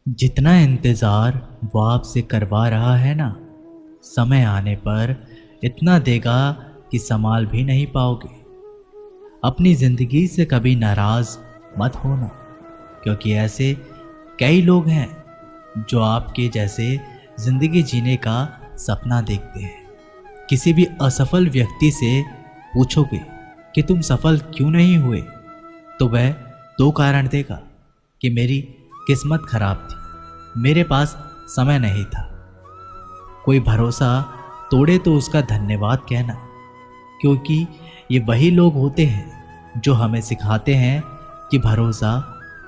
जितना इंतज़ार वो आपसे करवा रहा है ना, समय आने पर इतना देगा कि संभाल भी नहीं पाओगे। अपनी ज़िंदगी से कभी नाराज़ मत होना, क्योंकि ऐसे कई लोग हैं जो आपके जैसे ज़िंदगी जीने का सपना देखते हैं। किसी भी असफल व्यक्ति से पूछोगे कि तुम सफल क्यों नहीं हुए, तो वह दो कारण देगा कि मेरी किस्मत खराब थी, मेरे पास समय नहीं था। कोई भरोसा तोड़े तो उसका धन्यवाद कहना, क्योंकि ये वही लोग होते हैं जो हमें सिखाते हैं कि भरोसा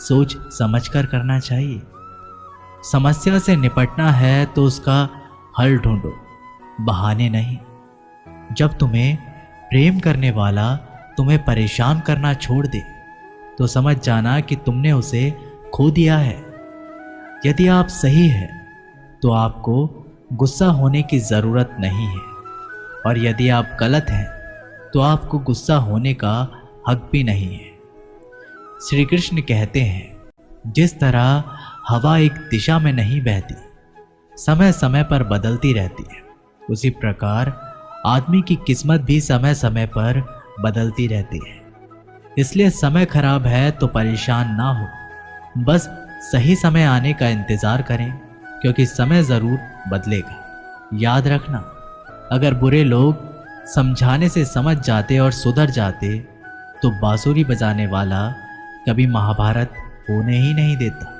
सोच समझकर करना चाहिए। समस्या से निपटना है तो उसका हल ढूंढो, बहाने नहीं। जब तुम्हें प्रेम करने वाला तुम्हें परेशान करना छोड़ दे, तो समझ जाना कि तुमने उसे खो दिया है। यदि आप सही हैं तो आपको गुस्सा होने की ज़रूरत नहीं है, और यदि आप गलत हैं तो आपको गुस्सा होने का हक भी नहीं है। श्री कृष्ण कहते हैं, जिस तरह हवा एक दिशा में नहीं बहती, समय समय पर बदलती रहती है, उसी प्रकार आदमी की किस्मत भी समय समय पर बदलती रहती है। इसलिए समय खराब है तो परेशान ना हो, बस सही समय आने का इंतज़ार करें, क्योंकि समय ज़रूर बदलेगा। याद रखना, अगर बुरे लोग समझाने से समझ जाते और सुधर जाते तो बांसुरी बजाने वाला कभी महाभारत होने ही नहीं देता।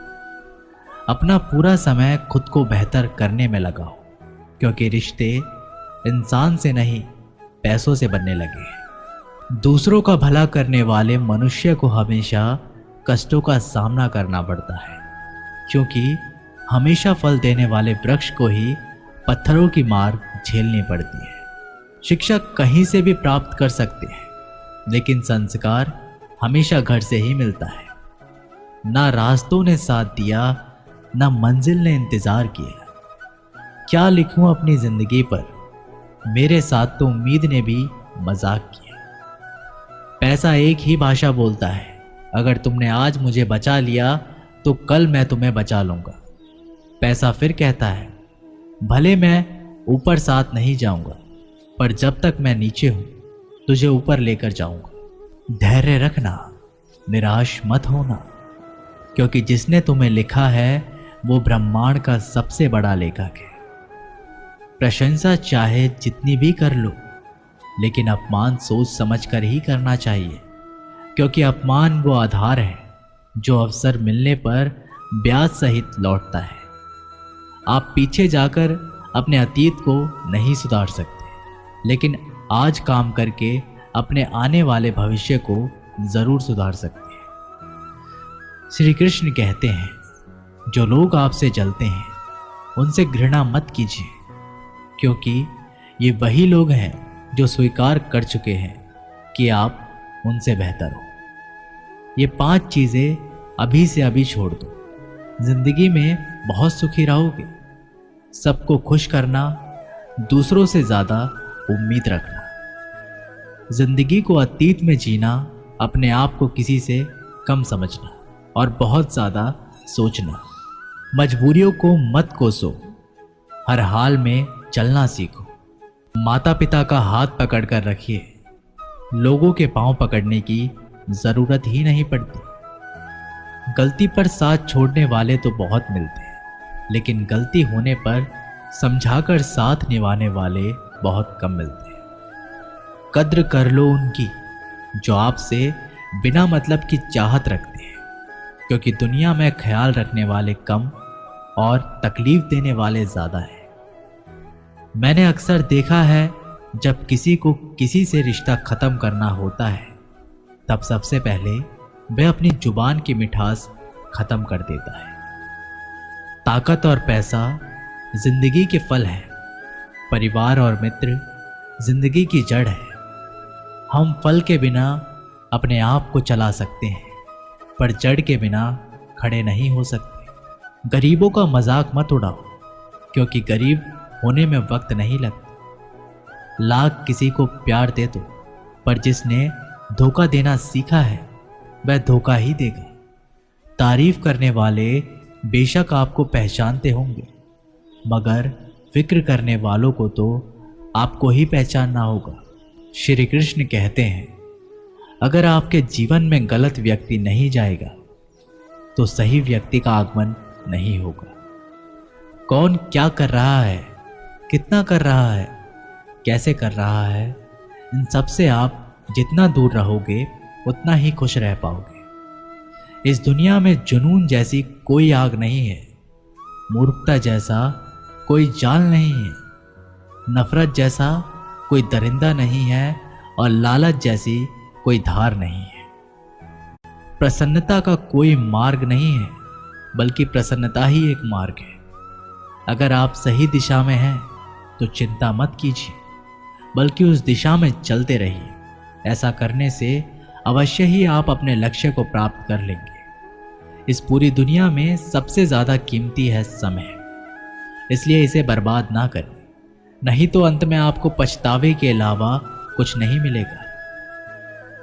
अपना पूरा समय खुद को बेहतर करने में लगाओ, क्योंकि रिश्ते इंसान से नहीं पैसों से बनने लगे हैं। दूसरों का भला करने वाले मनुष्य को हमेशा कष्टों का सामना करना पड़ता है, क्योंकि हमेशा फल देने वाले वृक्ष को ही पत्थरों की मार झेलनी पड़ती है। शिक्षा कहीं से भी प्राप्त कर सकते हैं, लेकिन संस्कार हमेशा घर से ही मिलता है। ना रास्तों ने साथ दिया, ना मंजिल ने इंतजार किया। क्या लिखूं अपनी जिंदगी पर, मेरे साथ तो उम्मीद ने भी मजाक किया। पैसा एक ही भाषा बोलता है, अगर तुमने आज मुझे बचा लिया तो कल मैं तुम्हें बचा लूंगा। पैसा फिर कहता है, भले मैं ऊपर साथ नहीं जाऊंगा, पर जब तक मैं नीचे हूं तुझे ऊपर लेकर जाऊंगा। धैर्य रखना, निराश मत होना, क्योंकि जिसने तुम्हें लिखा है वो ब्रह्मांड का सबसे बड़ा लेखक है। प्रशंसा चाहे जितनी भी कर लो, लेकिन अपमान सोच समझ कर ही करना चाहिए, क्योंकि अपमान वो आधार है जो अवसर मिलने पर ब्याज सहित लौटता है। आप पीछे जाकर अपने अतीत को नहीं सुधार सकते, लेकिन आज काम करके अपने आने वाले भविष्य को जरूर सुधार सकते हैं। श्री कृष्ण कहते हैं, जो लोग आपसे जलते हैं उनसे घृणा मत कीजिए, क्योंकि ये वही लोग हैं जो स्वीकार कर चुके हैं कि आप उनसे बेहतर हो। ये 5 चीज़ें अभी से अभी छोड़ दो, जिंदगी में बहुत सुखी रहोगे। सबको खुश करना, दूसरों से ज़्यादा उम्मीद रखना, जिंदगी को अतीत में जीना, अपने आप को किसी से कम समझना और बहुत ज़्यादा सोचना। मजबूरियों को मत कोसो, हर हाल में चलना सीखो। माता पिता का हाथ पकड़ कर रखिए, लोगों के पांव पकड़ने की ज़रूरत ही नहीं पड़ती। गलती पर साथ छोड़ने वाले तो बहुत मिलते हैं, लेकिन गलती होने पर समझाकर साथ निभाने वाले बहुत कम मिलते हैं। कद्र कर लो उनकी जो आपसे बिना मतलब की चाहत रखते हैं, क्योंकि दुनिया में ख्याल रखने वाले कम और तकलीफ देने वाले ज़्यादा हैं। मैंने अक्सर देखा है, जब किसी को किसी से रिश्ता ख़त्म करना होता है, तब सबसे पहले वह अपनी जुबान की मिठास ख़त्म कर देता है। ताकत और पैसा जिंदगी के फल है, परिवार और मित्र जिंदगी की जड़ है। हम फल के बिना अपने आप को चला सकते हैं, पर जड़ के बिना खड़े नहीं हो सकते। गरीबों का मजाक मत उड़ाओ, क्योंकि गरीब होने में वक्त नहीं लगता। लाख किसी को प्यार दे दो, पर जिसने धोखा देना सीखा है वह धोखा ही देगा। तारीफ करने वाले बेशक आपको पहचानते होंगे, मगर फिक्र करने वालों को तो आपको ही पहचानना होगा। श्री कृष्ण कहते हैं, अगर आपके जीवन में गलत व्यक्ति नहीं जाएगा तो सही व्यक्ति का आगमन नहीं होगा। कौन क्या कर रहा है, कितना कर रहा है, कैसे कर रहा है, इन सब से आप जितना दूर रहोगे उतना ही खुश रह पाओगे। इस दुनिया में जुनून जैसी कोई आग नहीं है, मूर्खता जैसा कोई जाल नहीं है, नफरत जैसा कोई दरिंदा नहीं है और लालच जैसी कोई धार नहीं है। प्रसन्नता का कोई मार्ग नहीं है, बल्कि प्रसन्नता ही एक मार्ग है। अगर आप सही दिशा में हैं तो चिंता मत कीजिए, बल्कि उस दिशा में चलते रहिए। ऐसा करने से अवश्य ही आप अपने लक्ष्य को प्राप्त कर लेंगे। इस पूरी दुनिया में सबसे ज़्यादा कीमती है समय, इसलिए इसे बर्बाद ना करें, नहीं तो अंत में आपको पछतावे के अलावा कुछ नहीं मिलेगा।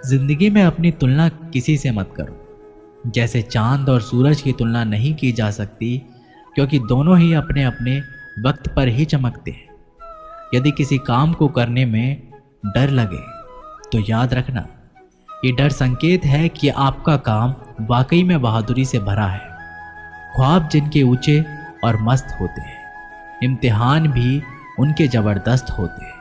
जिंदगी में अपनी तुलना किसी से मत करो। जैसे चांद और सूरज की तुलना नहीं की जा सकती, क्योंकि दोनों ही अपने अपने वक्त पर ही चमकते हैं। यदि किसी काम को करने में डर लगे तो याद रखना, ये डर संकेत है कि आपका काम वाकई में बहादुरी से भरा है। ख्वाब जिनके ऊंचे और मस्त होते हैं, इम्तिहान भी उनके ज़बरदस्त होते हैं,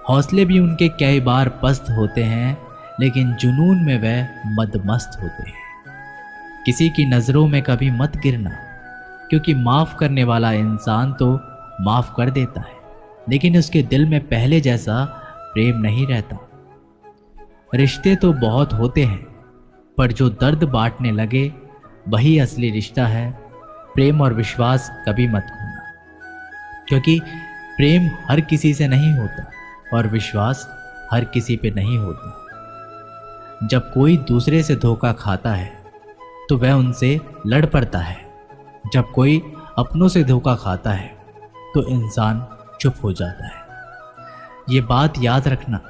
हौसले भी उनके कई बार पस्त होते हैं, लेकिन जुनून में वह मदमस्त होते हैं। किसी की नज़रों में कभी मत गिरना, क्योंकि माफ़ करने वाला इंसान तो माफ़ कर देता है, लेकिन उसके दिल में पहले जैसा प्रेम नहीं रहता। रिश्ते तो बहुत होते हैं, पर जो दर्द बांटने लगे वही असली रिश्ता है। प्रेम और विश्वास कभी मत खोना, क्योंकि प्रेम हर किसी से नहीं होता और विश्वास हर किसी पे नहीं होता। जब कोई दूसरे से धोखा खाता है तो वह उनसे लड़ पड़ता है, जब कोई अपनों से धोखा खाता है तो इंसान चुप हो जाता है। ये बात याद रखना,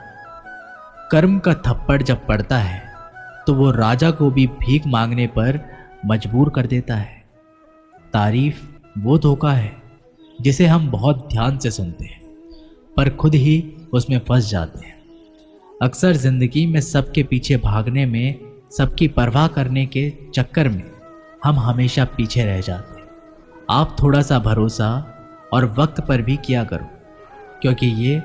कर्म का थप्पड़ जब पड़ता है तो वो राजा को भी भीख मांगने पर मजबूर कर देता है। तारीफ वो धोखा है जिसे हम बहुत ध्यान से सुनते हैं, पर खुद ही उसमें फंस जाते हैं। अक्सर जिंदगी में सबके पीछे भागने में, सबकी परवाह करने के चक्कर में हम हमेशा पीछे रह जाते हैं। आप थोड़ा सा भरोसा और वक्त पर भी किया करो, क्योंकि ये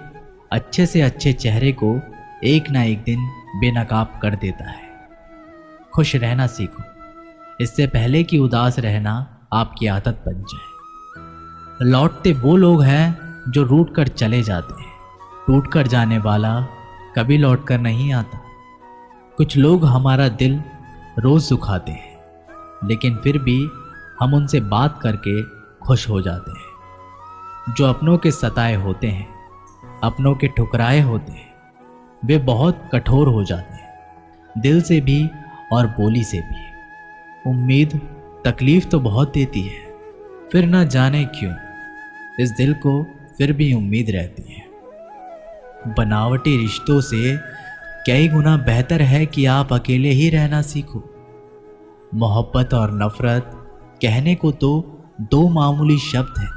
अच्छे से अच्छे चेहरे को एक ना एक दिन बेनकाब कर देता है। खुश रहना सीखो, इससे पहले कि उदास रहना आपकी आदत बन जाए। लौटते वो लोग हैं जो रूठ कर चले जाते हैं, टूट कर जाने वाला कभी लौट कर नहीं आता। कुछ लोग हमारा दिल रोज़ दुखाते हैं, लेकिन फिर भी हम उनसे बात करके खुश हो जाते हैं। जो अपनों के सताए होते हैं, अपनों के ठुकराए होते हैं, वे बहुत कठोर हो जाते हैं, दिल से भी और बोली से भी। उम्मीद तकलीफ तो बहुत देती है, फिर ना जाने क्यों इस दिल को फिर भी उम्मीद रहती है। बनावटी रिश्तों से कई गुना बेहतर है कि आप अकेले ही रहना सीखो। मोहब्बत और नफरत कहने को तो दो मामूली शब्द हैं,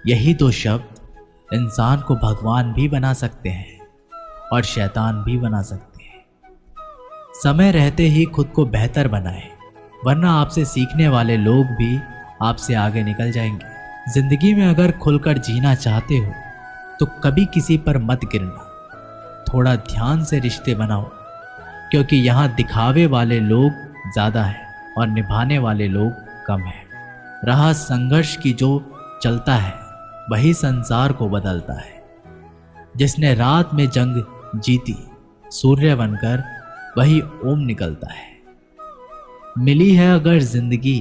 यही दो शब्द इंसान को भगवान भी बना सकते हैं और शैतान भी बना सकते हैं। समय रहते ही खुद को बेहतर बनाएं, वरना आपसे सीखने वाले लोग भी आपसे आगे निकल जाएंगे। जिंदगी में अगर खुलकर जीना चाहते हो तो कभी किसी पर मत गिरना। थोड़ा ध्यान से रिश्ते बनाओ, क्योंकि यहाँ दिखावे वाले लोग ज़्यादा हैं और निभाने वाले लोग कम हैं। रहा संघर्ष की जो चलता है वही संसार को बदलता है। जिसने रात में जंग जीती, सूर्य बनकर वही ओम निकलता है। मिली है अगर जिंदगी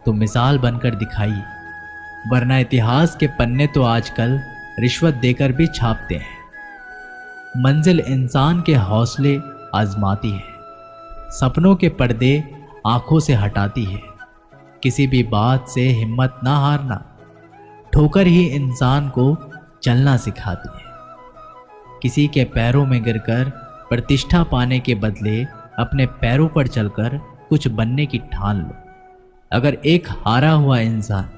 तो मिसाल बनकर दिखाइए, वरना इतिहास के पन्ने तो आजकल रिश्वत देकर भी छापते हैं। मंजिल इंसान के हौसले आजमाती है, सपनों के पर्दे आंखों से हटाती है। किसी भी बात से हिम्मत ना हारना, ठोकर ही इंसान को चलना सिखाती है। किसी के पैरों में गिरकर प्रतिष्ठा पाने के बदले अपने पैरों पर चलकर कुछ बनने की ठान लो। अगर एक हारा हुआ इंसान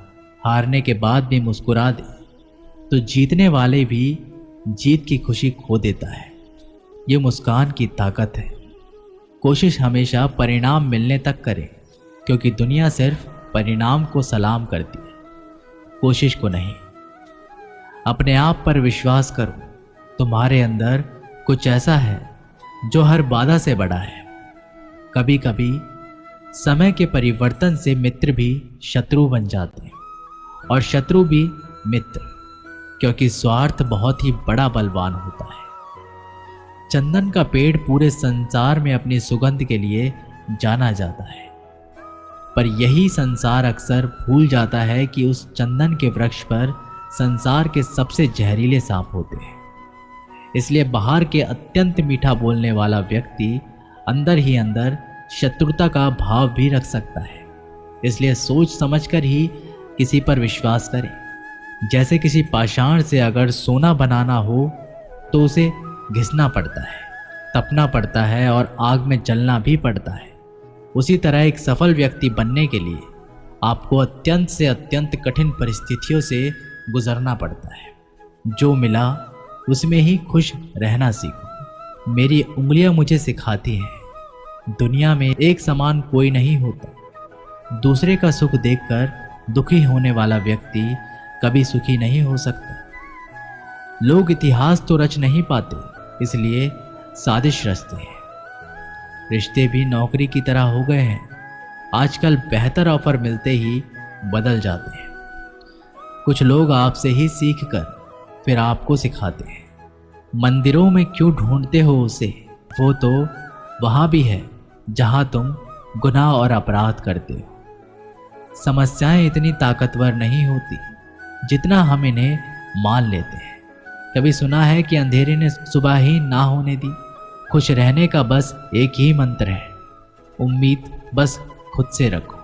हारने के बाद भी मुस्कुरा दे तो जीतने वाले भी जीत की खुशी खो देता है। ये मुस्कान की ताकत है। कोशिश हमेशा परिणाम मिलने तक करें, क्योंकि दुनिया सिर्फ परिणाम को सलाम करती है, कोशिश को नहीं। अपने आप पर विश्वास करो, तुम्हारे अंदर कुछ ऐसा है जो हर बाधा से बड़ा है। कभी कभी समय के परिवर्तन से मित्र भी शत्रु बन जाते हैं और शत्रु भी मित्र, क्योंकि स्वार्थ बहुत ही बड़ा बलवान होता है। चंदन का पेड़ पूरे संसार में अपनी सुगंध के लिए जाना जाता है, पर यही संसार अक्सर भूल जाता है कि उस चंदन के वृक्ष पर संसार के सबसे जहरीले सांप होते हैं। इसलिए बाहर के अत्यंत मीठा बोलने वाला व्यक्ति अंदर ही अंदर शत्रुता का भाव भी रख सकता है। इसलिए सोच समझकर ही किसी पर विश्वास करें। जैसे किसी पाषाण से अगर सोना बनाना हो तो उसे घिसना पड़ता है, तपना पड़ता है और आग में जलना भी पड़ता है। उसी तरह एक सफल व्यक्ति बनने के लिए आपको अत्यंत से अत्यंत कठिन परिस्थितियों से गुजरना पड़ता है। जो मिला उसमें ही खुश रहना सीखो। मेरी उंगलियां मुझे सिखाती हैं, दुनिया में एक समान कोई नहीं होता। दूसरे का सुख देखकर दुखी होने वाला व्यक्ति कभी सुखी नहीं हो सकता। लोग इतिहास तो रच नहीं पाते, इसलिए साजिश रचते हैं। रिश्ते भी नौकरी की तरह हो गए हैं, आजकल बेहतर ऑफर मिलते ही बदल जाते हैं। कुछ लोग आपसे ही सीखकर फिर आपको सिखाते हैं। मंदिरों में क्यों ढूंढते हो उसे, वो तो वहां भी है जहां तुम गुनाह और अपराध करते हो। समस्याएं इतनी ताकतवर नहीं होती जितना हम इन्हें मान लेते हैं। कभी सुना है कि अंधेरे ने सुबह ही ना होने दी। खुश रहने का बस एक ही मंत्र है, उम्मीद बस खुद से रखो।